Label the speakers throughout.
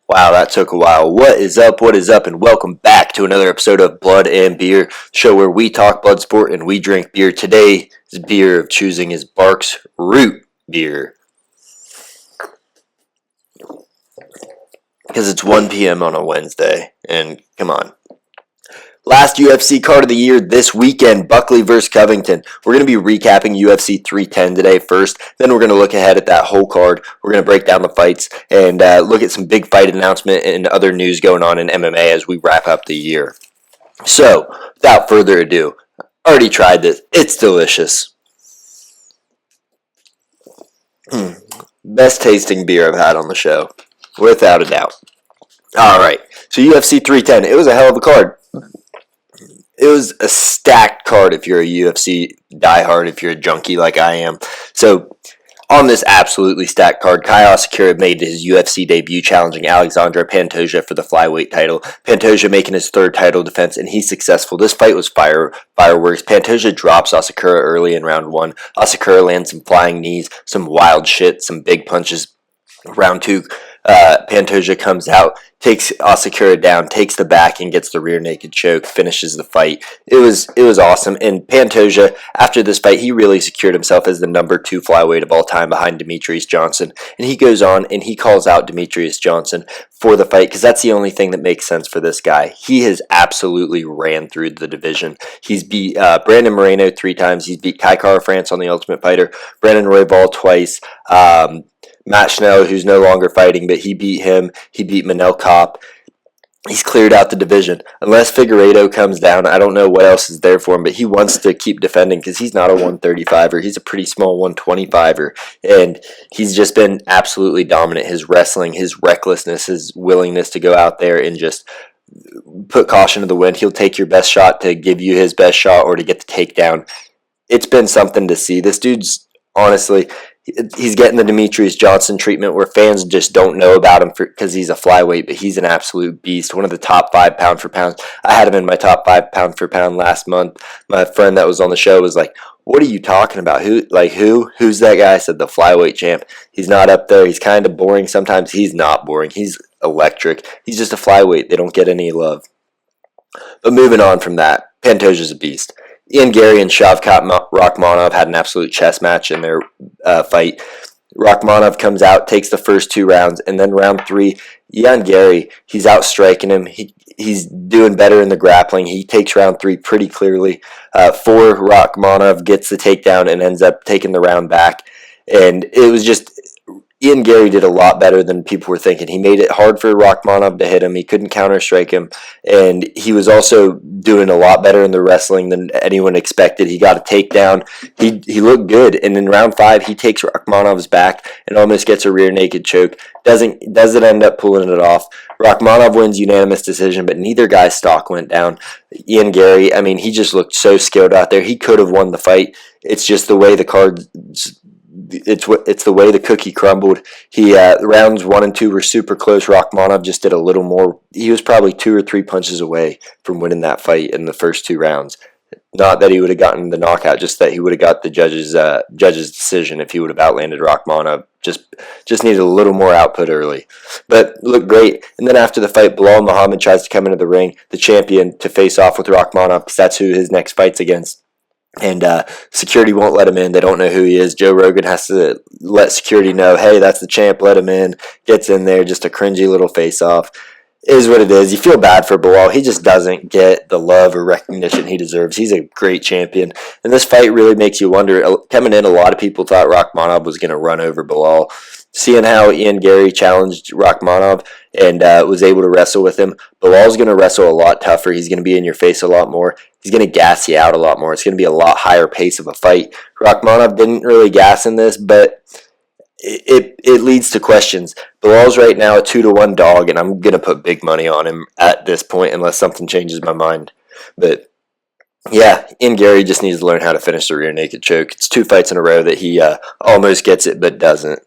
Speaker 1: Wow, that took a while. What is up, and welcome back to another episode of Blood and Beer, show where we talk blood sport and we drink beer. Today's beer of choosing is Barks Root Beer. Because it's 1 p.m. on a Wednesday, and come on. Last UFC card of the year this weekend, Buckley versus Covington. We're going to be recapping UFC 310 today first. Then we're going to look ahead at that whole card. We're going to break down the fights and look at some big fight announcement and other news going on in MMA as we wrap up the year. So, without further ado, already tried this. It's delicious. Best tasting beer I've had on the show, without a doubt. All right, so UFC 310. It was a hell of a card. It was a stacked card if you're a UFC diehard, if you're a junkie like I am. So, on this absolutely stacked card, Kai Asakura made his UFC debut challenging Alexanre Pantoja for the flyweight title. Pantoja making his third title defense, and he's successful. This fight was fireworks. Pantoja drops Asakura early in round one. Asakura lands some flying knees, some wild shit, some big punches. Round two, Pantoja comes out, takes Asakura down, takes the back, and gets the rear naked choke, finishes the fight. It was awesome. And Pantoja, after this fight, he really secured himself as the number 2 flyweight of all time behind Demetrious Johnson. And he goes on and he calls out Demetrious Johnson for the fight because that's the only thing that makes sense for this guy. He has absolutely ran through the division. He's beat Brandon Moreno 3 times. He's beat Kai Kara France on The Ultimate Fighter, Brandon Royval twice. Matt Schnell, who's no longer fighting, but he beat him. He beat Manel Kopp. He's cleared out the division. Unless Figueiredo comes down, I don't know what else is there for him, but he wants to keep defending because he's not a 135er. He's a pretty small 125er, and he's just been absolutely dominant. His wrestling, his recklessness, his willingness to go out there and just put caution to the wind. He'll take your best shot to give you his best shot or to get the takedown. It's been something to see. This dude's, honestly, he's getting the Demetrious Johnson treatment where fans just don't know about him because he's a flyweight, but he's an absolute beast. One of the top 5 pound for pound. I had him in my top 5 pound for pound last month. My friend that was on the show was like, "What are you talking about? Who's that guy?" I said, "The flyweight champ." He's not up there. He's kind of boring. Sometimes he's not boring. He's electric. He's just a flyweight. They don't get any love. But moving on from that, Pantoja's a beast. Ian Gary and Shavkat Rakhmonov had an absolute chess match in their fight. Rakhmonov comes out, takes the first 2 rounds, and then round 3, Ian Gary, he's outstriking him. He's doing better in the grappling. He takes round 3 pretty clearly. 4, Rakhmonov gets the takedown and ends up taking the round back. And it was just, Ian Gary did a lot better than people were thinking. He made it hard for Rakhmonov to hit him. He couldn't counter-strike him. And he was also doing a lot better in the wrestling than anyone expected. He got a takedown. He looked good. And in round 5, he takes Rakhmonov's back and almost gets a rear naked choke. Doesn't end up pulling it off. Rakhmonov wins unanimous decision, but neither guy's stock went down. Ian Gary, I mean, he just looked so skilled out there. He could have won the fight. It's just the way the cards... It's the way the cookie crumbled. Rounds 1 and 2 were super close. Rakhmonov just did a little more. He was probably 2 or 3 punches away from winning that fight in the first 2 rounds. Not that he would have gotten the knockout, just that he would have got the judge's decision if he would have outlanded Rakhmonov. Just needed a little more output early, but looked great. And then after the fight, Bilal Muhammad tries to come into the ring, the champion, to face off with Rakhmonov because that's who his next fight's against. And security won't let him in. They don't know who he is. Joe Rogan has to let security know, hey, that's the champ, let him in. Gets in there, just a cringy little face-off. Is what it is. You feel bad for Bilal. He just doesn't get the love or recognition he deserves. He's a great champion. And this fight really makes you wonder. Coming in, a lot of people thought Rakhmonov was going to run over Bilal. Seeing how Ian Gary challenged Rakhmonov and was able to wrestle with him, Bilal's going to wrestle a lot tougher. He's going to be in your face a lot more. He's going to gas you out a lot more. It's going to be a lot higher pace of a fight. Rakhmonov didn't really gas in this, but it leads to questions. Bilal's right now a 2-1 dog, and I'm going to put big money on him at this point unless something changes my mind. But yeah, Ian Gary just needs to learn how to finish the rear naked choke. It's 2 fights in a row that he almost gets it but doesn't.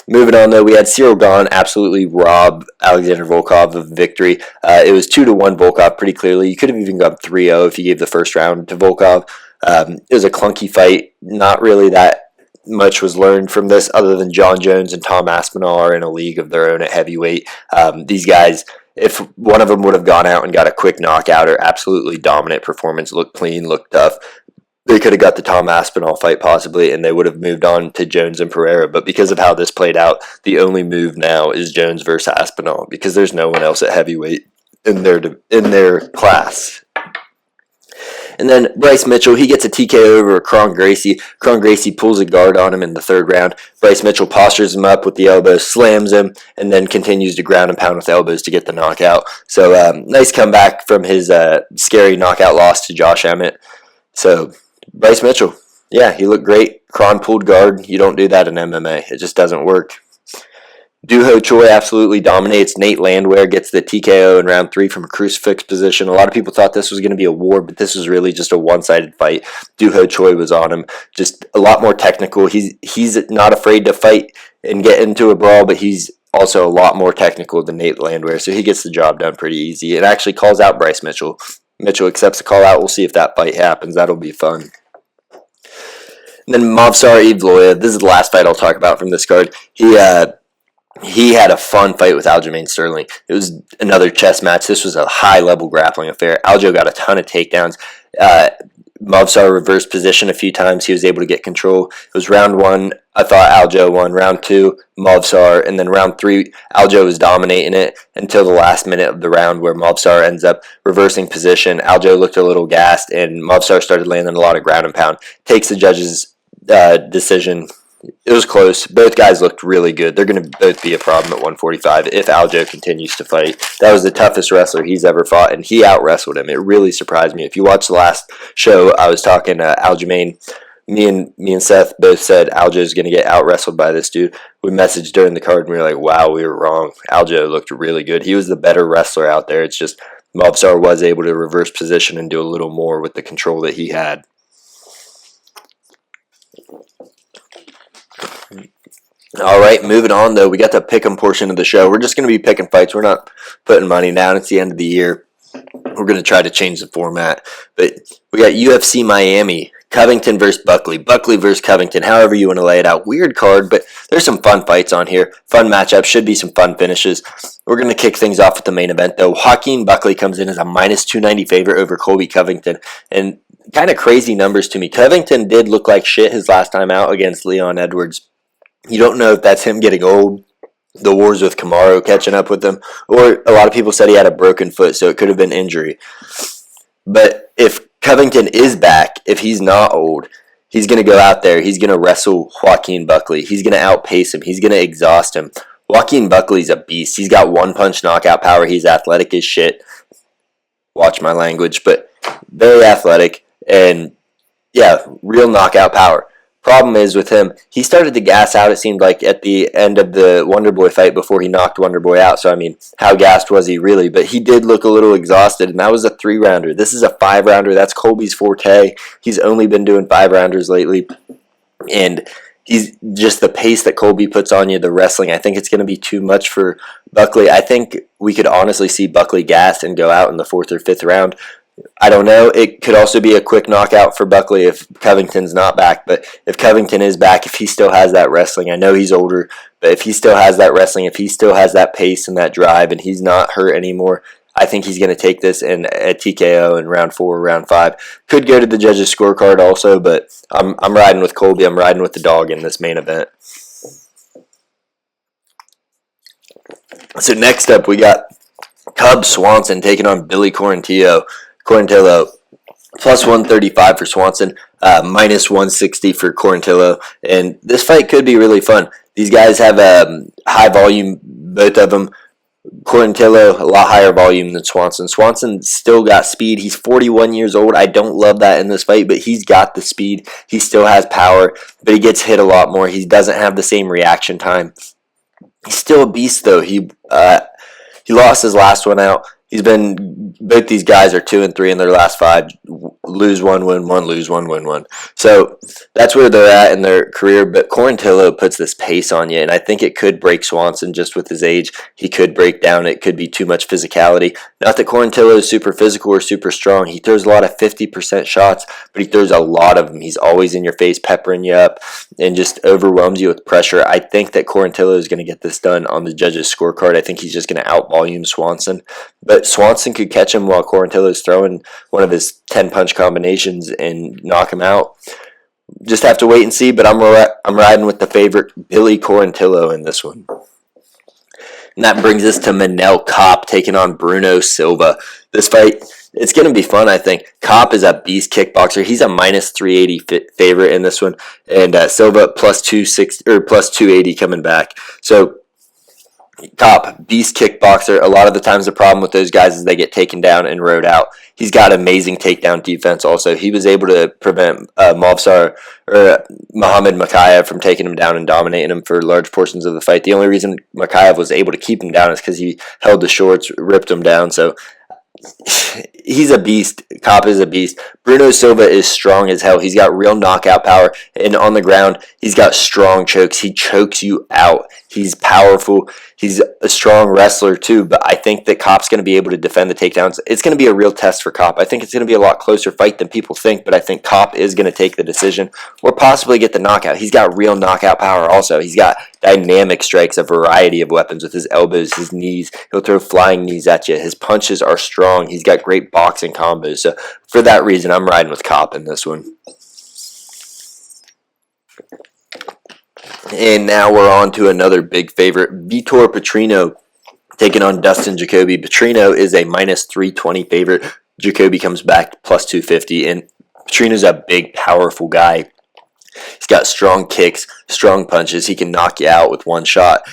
Speaker 1: Moving on, though, we had Cyril Gane absolutely rob Alexander Volkov of victory. It was 2-1 Volkov pretty clearly. You could have even gone 3-0 if you gave the first round to Volkov. It was a clunky fight, not really that much was learned from this other than John Jones and Tom Aspinall are in a league of their own at heavyweight. These guys, if one of them would have gone out and got a quick knockout or absolutely dominant performance, looked clean, looked tough, they could have got the Tom Aspinall fight possibly, and they would have moved on to Jones and Pereira. But because of how this played out, the only move now is Jones versus Aspinall because there's no one else at heavyweight in their class. And then Bryce Mitchell, he gets a TKO over Kron Gracie. Kron Gracie pulls a guard on him in the third round. Bryce Mitchell postures him up with the elbow, slams him, and then continues to ground and pound with elbows to get the knockout. So nice comeback from his scary knockout loss to Josh Emmett. So Bryce Mitchell, yeah, he looked great. Kron pulled guard. You don't do that in MMA. It just doesn't work. Doo Ho Choi absolutely dominates. Nate Landwehr gets the TKO in round 3 from a crucifix position. A lot of people thought this was going to be a war, but this was really just a one-sided fight. Doo Ho Choi was on him. Just a lot more technical. He's not afraid to fight and get into a brawl, but he's also a lot more technical than Nate Landwehr, so he gets the job done pretty easy. It actually calls out Bryce Mitchell. Mitchell accepts the call out. We'll see if that fight happens. That'll be fun. And then Movsar Evloev. This is the last fight I'll talk about from this card. He had a fun fight with Aljamain Sterling. It was another chess match. This was a high-level grappling affair. Aljo got a ton of takedowns. Movsar reversed position a few times. He was able to get control. It was round 1. I thought Aljo won. Round 2, Movsar. And then round 3, Aljo was dominating it until the last minute of the round where Movsar ends up reversing position. Aljo looked a little gassed, and Movsar started landing a lot of ground and pound. Takes the judge's decision. It was close. Both guys looked really good. They're going to both be a problem at 145 if Aljo continues to fight. That was the toughest wrestler he's ever fought, and he out-wrestled him. It really surprised me. If you watched the last show, I was talking to Aljamain. Me and Seth both said Aljo's going to get out-wrestled by this dude. We messaged during the card, and we were like, wow, we were wrong. Aljo looked really good. He was the better wrestler out there. It's just Movsar was able to reverse position and do a little more with the control that he had. All right, moving on, though. We got the pick'em portion of the show. We're just going to be picking fights. We're not putting money down. It's the end of the year. We're going to try to change the format. But we got UFC Miami, Covington versus Buckley, Buckley versus Covington, however you want to lay it out. Weird card, but there's some fun fights on here. Fun matchup. Should be some fun finishes. We're going to kick things off with the main event, though. Joaquin Buckley comes in as a minus 290 favorite over Colby Covington. And kind of crazy numbers to me. Covington did look like shit his last time out against Leon Edwards. You don't know if that's him getting old, the wars with Kamaru catching up with him, or a lot of people said he had a broken foot, so it could have been injury. But if Covington is back, if he's not old, he's going to go out there, he's going to wrestle Joaquin Buckley. He's going to outpace him. He's going to exhaust him. Joaquin Buckley's a beast. He's got one-punch knockout power. He's athletic as shit. Watch my language, but very athletic, and yeah, real knockout power. Problem is with him, he started to gas out, it seemed like, at the end of the Wonderboy fight before he knocked Wonderboy out. So, I mean, how gassed was he really? But he did look a little exhausted, and that was a 3-rounder. This is a 5-rounder. That's Colby's forte. He's only been doing 5-rounders lately. And he's just the pace that Colby puts on you, the wrestling. I think it's going to be too much for Buckley. I think we could honestly see Buckley gassed and go out in the 4th or 5th round. I don't know. It could also be a quick knockout for Buckley if Covington's not back. But if Covington is back, if he still has that wrestling, I know he's older, but if he still has that wrestling, if he still has that pace and that drive, and he's not hurt anymore, I think he's going to take this in a TKO in round 4 or round 5. Could go to the judges' scorecard also, but I'm riding with Colby. I'm riding with the dog in this main event. So next up, we got Cub Swanson taking on Billy Quarantillo. Quarantillo, plus 135 for Swanson, minus 160 for Quarantillo. And this fight could be really fun. These guys have high volume, both of them. Quarantillo, a lot higher volume than Swanson. Swanson still got speed. He's 41 years old. I don't love that in this fight, but he's got the speed. He still has power, but he gets hit a lot more. He doesn't have the same reaction time. He's still a beast, though. He lost his last one out. Both these guys are 2-3 in their last 5. Lose one, win one, lose one, win one. So that's where they're at in their career. But Quarantillo puts this pace on you, and I think it could break Swanson just with his age. He could break down. It could be too much physicality. Not that Quarantillo is super physical or super strong. He throws a lot of 50% shots, but he throws a lot of them. He's always in your face, peppering you up, and just overwhelms you with pressure. I think that Quarantillo is going to get this done on the judges' scorecard. I think he's just going to out-volume Swanson. But Swanson could catch him while Quarantillo is throwing one of his 10-punch combinations and knock him out. Just have to wait and see, but I'm riding with the favorite, Billy Quarantillo, in this one. And that brings us to Manel Kopp taking on Bruno Silva. This fight, it's going to be fun, I think. Kopp is a beast kickboxer. He's a minus 380 favorite in this one, and Silva plus 260 or plus 280 coming back. So Kopp, beast kickboxer. A lot of the times the problem with those guys is they get taken down and rode out. He's got amazing takedown defense also. He was able to prevent Mohamed Makayev from taking him down and dominating him for large portions of the fight. The only reason Makayev was able to keep him down is because he held the shorts, ripped him down. So he's a beast. Kopp is a beast. Bruno Silva is strong as hell. He's got real knockout power, and on the ground, he's got strong chokes. He chokes you out. He's powerful. He's a strong wrestler too, but I think that Kopp's going to be able to defend the takedowns. It's going to be a real test for Kopp. I think it's going to be a lot closer fight than people think, but I think Kopp is going to take the decision or possibly get the knockout. He's got real knockout power also. He's got dynamic strikes, a variety of weapons with his elbows, his knees. He'll throw flying knees at you. His punches are strong. He's got great boxing combos. So for that reason, I'm riding with Kopp in this one. And now we're on to another big favorite, Vitor Petrino taking on Dustin Jacoby. Petrino is a minus 320 favorite. Jacoby comes back plus 250, and Petrino's a big, powerful guy. He's got strong kicks, strong punches. He can knock you out with one shot.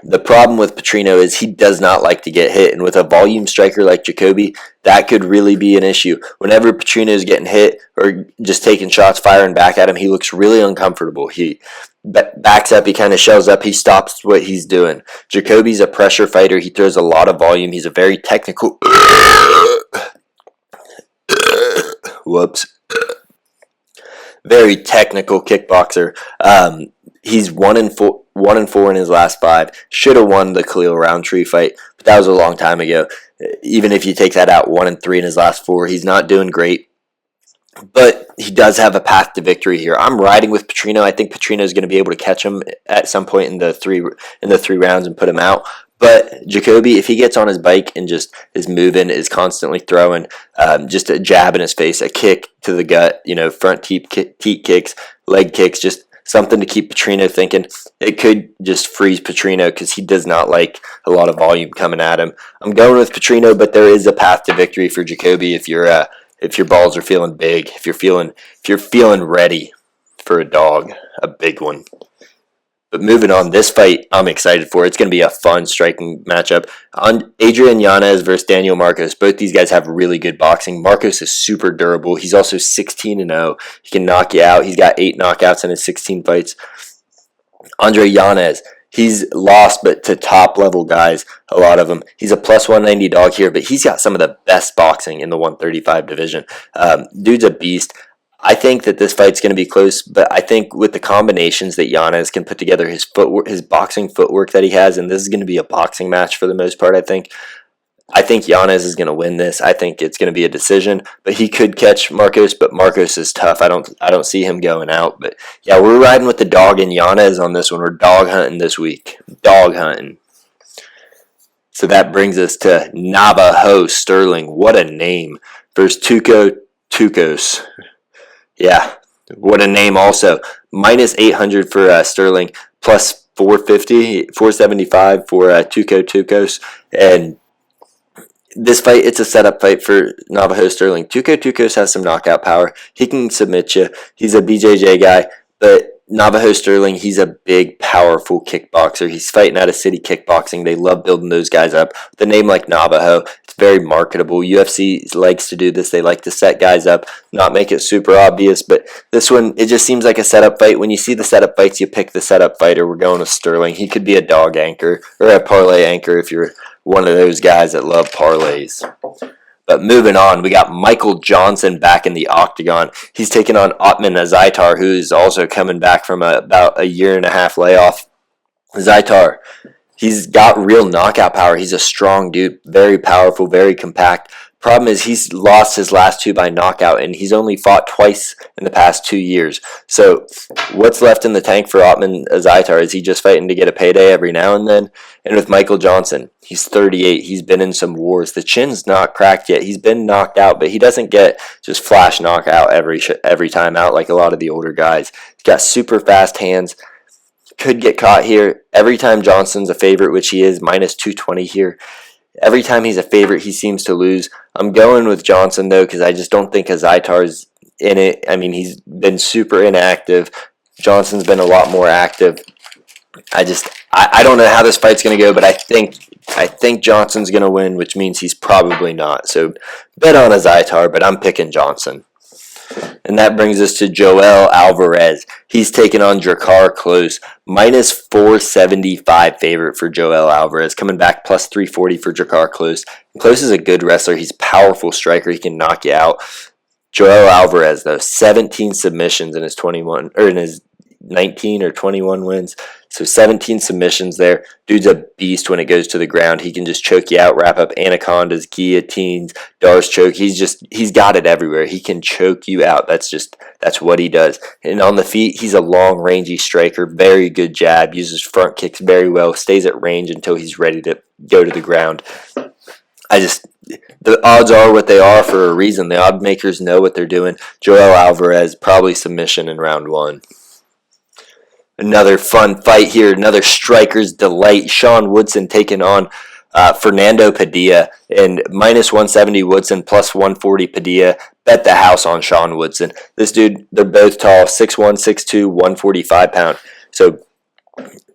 Speaker 1: The problem with Petrino is he does not like to get hit, and with a volume striker like Jacoby, that could really be an issue. Whenever Petrino is getting hit or just taking shots, firing back at him, he looks really uncomfortable. He backs up, he kind of shells up, he stops what he's doing. Jacoby's a pressure fighter. He throws a lot of volume. He's a very technical... Whoops. Very technical kickboxer. He's 1-4 in his last 5. Should have won the Khalil Roundtree fight, but that was a long time ago. Even if you take that out, 1-3 in his last 4, he's not doing great. But he does have a path to victory here. I'm riding with Petrino. I think Petrino is going to be able to catch him at some point in the three rounds and put him out. But Jacoby, if he gets on his bike and just is moving, is constantly throwing, just a jab in his face, a kick to the gut, front teep kicks, leg kicks, just something to keep Petrino thinking. It could just freeze Petrino because he does not like a lot of volume coming at him. I'm going with Petrino, but there is a path to victory for Jacoby if your balls are feeling big, if you're feeling ready for a dog, a big one. But moving on, this fight I'm excited for. It's going to be a fun striking matchup. Adrian Yanez versus Daniel Marcos. Both these guys have really good boxing. Marcos is super durable. He's also 16-0. He can knock you out. He's got 8 knockouts in his 16 fights. Andre Yanez, he's lost but to top level guys, a lot of them. He's a plus 190 dog here, but he's got some of the best boxing in the 135 division. Dude's a beast. I think that this fight's going to be close, but I think with the combinations that Yanez can put together, his boxing footwork that he has, and this is going to be a boxing match for the most part, I think Yanez is going to win this. I think it's going to be a decision, but he could catch Marcos, but Marcos is tough. I don't see him going out, but yeah, we're riding with the dog and Yanez on this one. We're dog hunting this week. Dog hunting. So that brings us to Navajo Sterling. What a name. Versus Tuco Tucos. Yeah, what a name also. Minus 800 for Sterling, plus 475 for Tuco Tucos. And this fight, it's a setup fight for Navajo Sterling. Tuco Tucos has some knockout power. He can submit you. He's a BJJ guy, but Navajo Sterling, he's a big, powerful kickboxer. He's fighting out of City Kickboxing. They love building those guys up. With a name like Navajo, it's very marketable. UFC likes to do this. They like to set guys up, not make it super obvious. But this one, it just seems like a setup fight. When you see the setup fights, you pick the setup fighter. We're going with Sterling. He could be a dog anchor or a parlay anchor if you're one of those guys that love parlays. But moving on, we got Michael Johnson back in the octagon. He's taking on Otman Azaitar, who's also coming back from about a year and a half layoff. Azaitar, he's got real knockout power. He's a strong dude, very powerful, very compact. Problem is he's lost his last two by knockout, and he's only fought twice in the past 2 years. So what's left in the tank for Otman Azaitar? Is he just fighting to get a payday every now and then? And with Michael Johnson, he's 38. He's been in some wars. The chin's not cracked yet. He's been knocked out, but he doesn't get just flash knockout every time out like a lot of the older guys. He's got super fast hands. Could get caught here. Every time Johnson's a favorite, which he is, minus 220 here. Every time he's a favorite, he seems to lose. I'm going with Johnson, though, because I just don't think Azaitar's in it. I mean, he's been super inactive. Johnson's been a lot more active. I don't know how this fight's going to go, but I think Johnson's going to win, which means he's probably not. So bet on Azaitar, but I'm picking Johnson. And that brings us to Joel Alvarez. He's taking on Drakkar Klose. Minus 475 favorite for Joel Alvarez. Coming back plus 340 for Drakkar Klose. Klose is a good wrestler. He's a powerful striker. He can knock you out. Joel Alvarez, though, 17 submissions in his 19 or 21 wins. So 17 submissions there. Dude's a beast when it goes to the ground. He can just choke you out, wrap up anacondas, guillotines, Darce choke. He's got it everywhere. He can choke you out. That's what he does. And on the feet, he's a long, rangy striker. Very good jab. Uses front kicks very well. Stays at range until he's ready to go to the ground. The odds are what they are for a reason. The odd makers know what they're doing. Joel Alvarez, probably submission in round one. Another fun fight here. Another striker's delight. Sean Woodson taking on Fernando Padilla. And minus 170 Woodson, plus 140 Padilla. Bet the house on Sean Woodson. This dude, they're both tall. 6'1", 6'2", 145 pound. So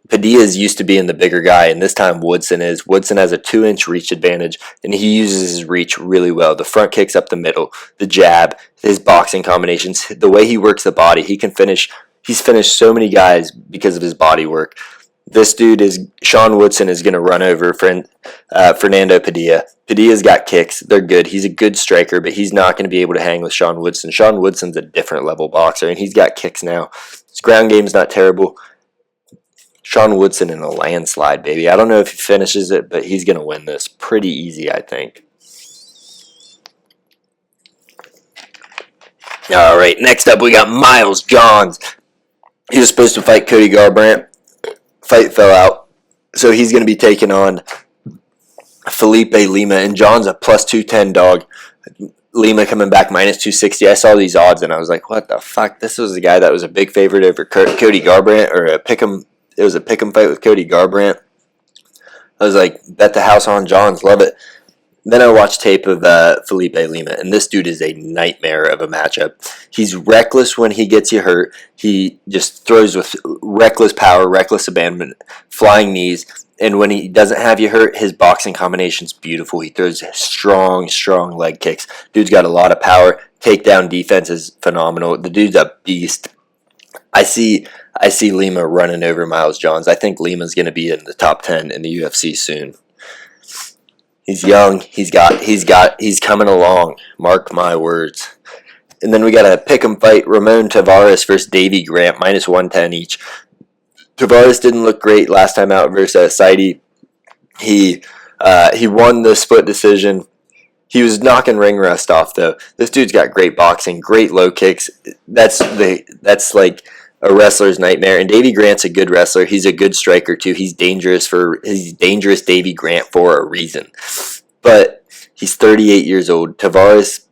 Speaker 1: Padilla's used to being the bigger guy, and this time Woodson is. Woodson has a 2-inch reach advantage, and he uses his reach really well. The front kicks up the middle, the jab, his boxing combinations, the way he works the body. He's finished so many guys because of his body work. Sean Woodson is going to run over Fernando Padilla. Padilla's got kicks. They're good. He's a good striker, but he's not going to be able to hang with Sean Woodson. Sean Woodson's a different level boxer, and he's got kicks now. His ground game's not terrible. Sean Woodson in a landslide, baby. I don't know if he finishes it, but he's going to win this pretty easy, I think. All right, next up we got Miles Johns. He was supposed to fight Cody Garbrandt. Fight fell out. So he's going to be taking on Felipe Lima. And John's a plus 210 dog. Lima coming back minus 260. I saw these odds and I was like, what the fuck? This was the guy that was a big favorite over Cody Garbrandt, or a pick'em. It was a pick'em fight with Cody Garbrandt. I was like, bet the house on Johns. Love it. Then I watched tape of Felipe Lima, and this dude is a nightmare of a matchup. He's reckless when he gets you hurt. He just throws with reckless power, reckless abandonment, flying knees. And when he doesn't have you hurt, his boxing combination's beautiful. He throws strong leg kicks. Dude's got a lot of power. Takedown defense is phenomenal. The dude's a beast. I see Lima running over Miles Johns. I think Lima's going to be in the top 10 in the UFC soon. He's young. He's coming along. Mark my words. And then we got a pick'em fight. Ramon Tavares versus Davey Grant, minus 110 each. Tavares didn't look great last time out versus Saidi. He won the split decision. He was knocking ring rust off though. This dude's got great boxing, great low kicks. That's like a wrestler's nightmare. And Davey Grant's a good wrestler. He's a good striker too. He's dangerous Davey Grant for a reason. But he's 38 years old. Tavares,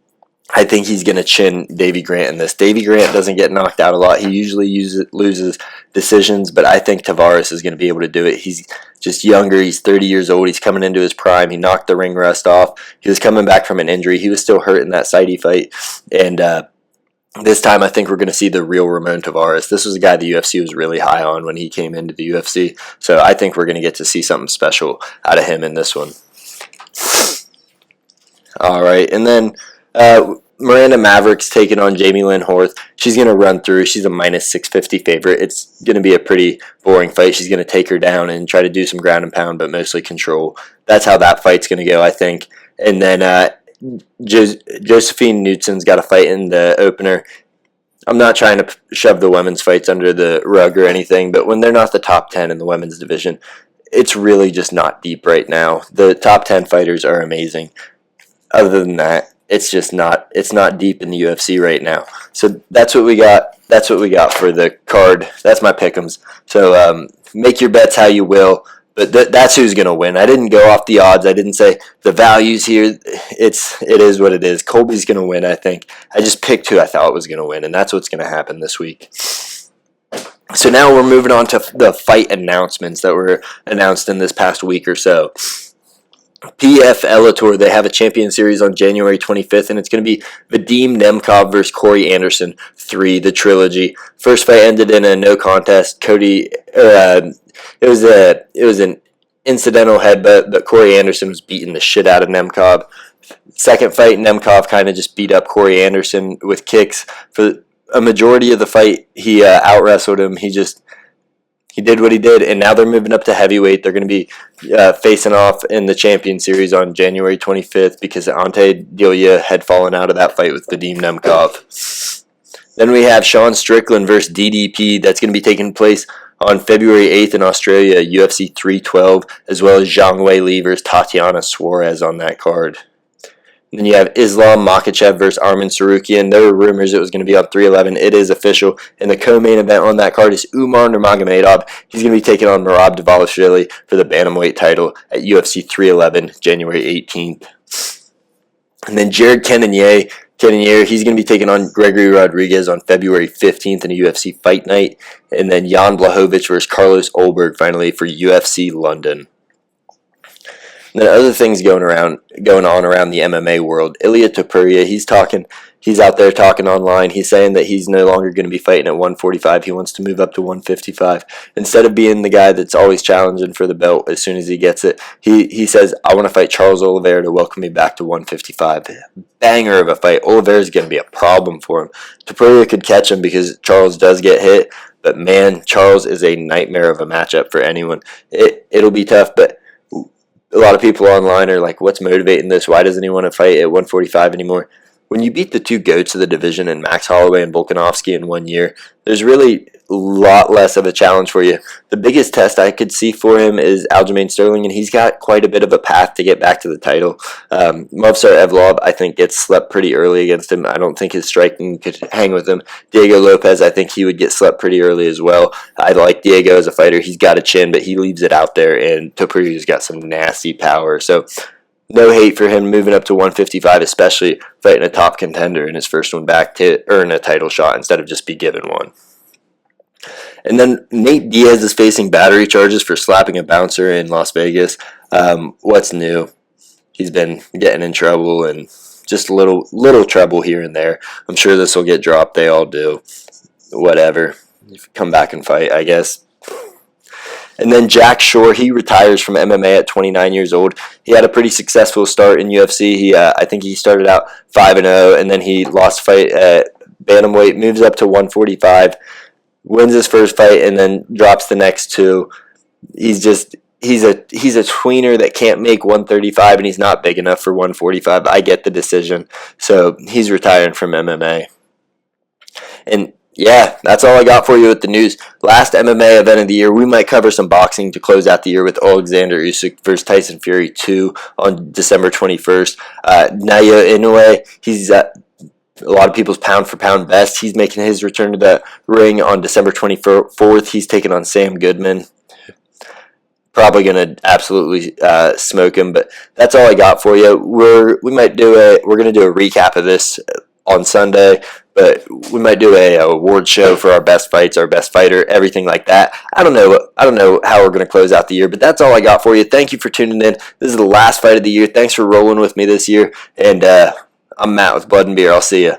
Speaker 1: I think he's going to chin Davey Grant in this. Davey Grant doesn't get knocked out a lot. He usually loses decisions, but I think Tavares is going to be able to do it. He's just younger. He's 30 years old. He's coming into his prime. He knocked the ring rust off. He was coming back from an injury. He was still hurt in that Saidi fight. And This time, I think we're going to see the real Ramon Tavares. This was a guy the UFC was really high on when he came into the UFC. So I think we're going to get to see something special out of him in this one. All right, and then Miranda Maverick's taking on Jamie Lynn Horth. She's going to run through. She's a minus 650 favorite. It's going to be a pretty boring fight. She's going to take her down and try to do some ground and pound, but mostly control. That's how that fight's going to go, I think. And then Josephine Knutson's got a fight in the opener. I'm not trying to shove the women's fights under the rug or anything, but when they're not the top 10 in the women's division, it's really just not deep right now. The top 10 fighters are amazing. Other than that, it's not deep in the UFC right now. So that's what we got. That's what we got for the card. That's my pick'ems. So make your bets how you will. But that's who's going to win. I didn't go off the odds. I didn't say the values here. It is what it is. Colby's going to win, I think. I just picked who I thought was going to win, and that's what's going to happen this week. So now we're moving on to the fight announcements that were announced in this past week or so. PF Elator, they have a champion series on January 25th, and it's going to be Vadim Nemkov versus Corey Anderson 3, the trilogy. First fight ended in a no contest. It was an incidental headbutt, but Corey Anderson was beating the shit out of Nemkov. Second fight, Nemkov kind of just beat up Corey Anderson with kicks. For a majority of the fight, he out-wrestled him. He did what he did, and now they're moving up to heavyweight. They're going to be facing off in the champion series on January 25th because Ante Delia had fallen out of that fight with Vadim Nemkov. Then we have Sean Strickland versus DDP. That's going to be taking place on February 8th in Australia, UFC 312, as well as Zhang Weili versus Tatiana Suarez on that card. And then you have Islam Makhachev versus Arman Sarukian. There were rumors it was going to be on 311. It is official. And the co-main event on that card is Umar Nurmagomedov. He's going to be taking on Merab Dvalishvili for the bantamweight title at UFC 311, January 18th. And then Jared Cannonier, he's going to be taking on Gregory Rodriguez on February 15th in a UFC fight night. And then Jan Blachowicz versus Carlos Olberg finally for UFC London. And then other things going on around the MMA world. Ilia Topuria, he's out there talking online. He's saying that he's no longer going to be fighting at 145. He wants to move up to 155. Instead of being the guy that's always challenging for the belt as soon as he gets it, he says, I want to fight Charles Oliveira to welcome me back to 155. Banger of a fight. Oliveira is going to be a problem for him. Topuria could catch him because Charles does get hit, but man, Charles is a nightmare of a matchup for anyone. It'll be tough, but a lot of people online are like, what's motivating this? Why doesn't he want to fight at 145 anymore? When you beat the two GOATs of the division in Max Holloway and Volkanovski in 1 year, there's really a lot less of a challenge for you. The biggest test I could see for him is Aljamain Sterling, and he's got quite a bit of a path to get back to the title. Movsar Evlov, I think, gets slept pretty early against him. I don't think his striking could hang with him. Diego Lopez, I think he would get slept pretty early as well. I like Diego as a fighter. He's got a chin, but he leaves it out there, and Topuria's got some nasty power. So no hate for him moving up to 155, especially fighting a top contender in his first one back to earn a title shot instead of just be given one. And then Nate Diaz is facing battery charges for slapping a bouncer in Las Vegas. What's new? He's been getting in trouble and just little trouble here and there. I'm sure this will get dropped. They all do. Whatever. Come back and fight, I guess. And then Jack Shore, he retires from MMA at 29 years old. He had a pretty successful start in UFC. I think he started out 5-0, and then he lost a fight at bantamweight, moves up to 145, wins his first fight, and then drops the next two. He's a tweener that can't make 135, and he's not big enough for 145. I get the decision, so he's retiring from MMA. And yeah, that's all I got for you with the news. Last MMA event of the year, we might cover some boxing to close out the year with Alexander Usyk versus Tyson Fury 2 on December 21st. Naoya Inoue, he's a lot of people's pound-for-pound best. He's making his return to the ring on December 24th. He's taking on Sam Goodman. Probably going to absolutely smoke him, but that's all I got for you. We're going to do a recap of this on Sunday, but we might do a award show for our best fights, our best fighter, everything like that. I don't know how we're going to close out the year, but that's all I got for you. Thank you for tuning in. This is the last fight of the year. Thanks for rolling with me this year, and I'm Matt with Blood and Beer. I'll see you.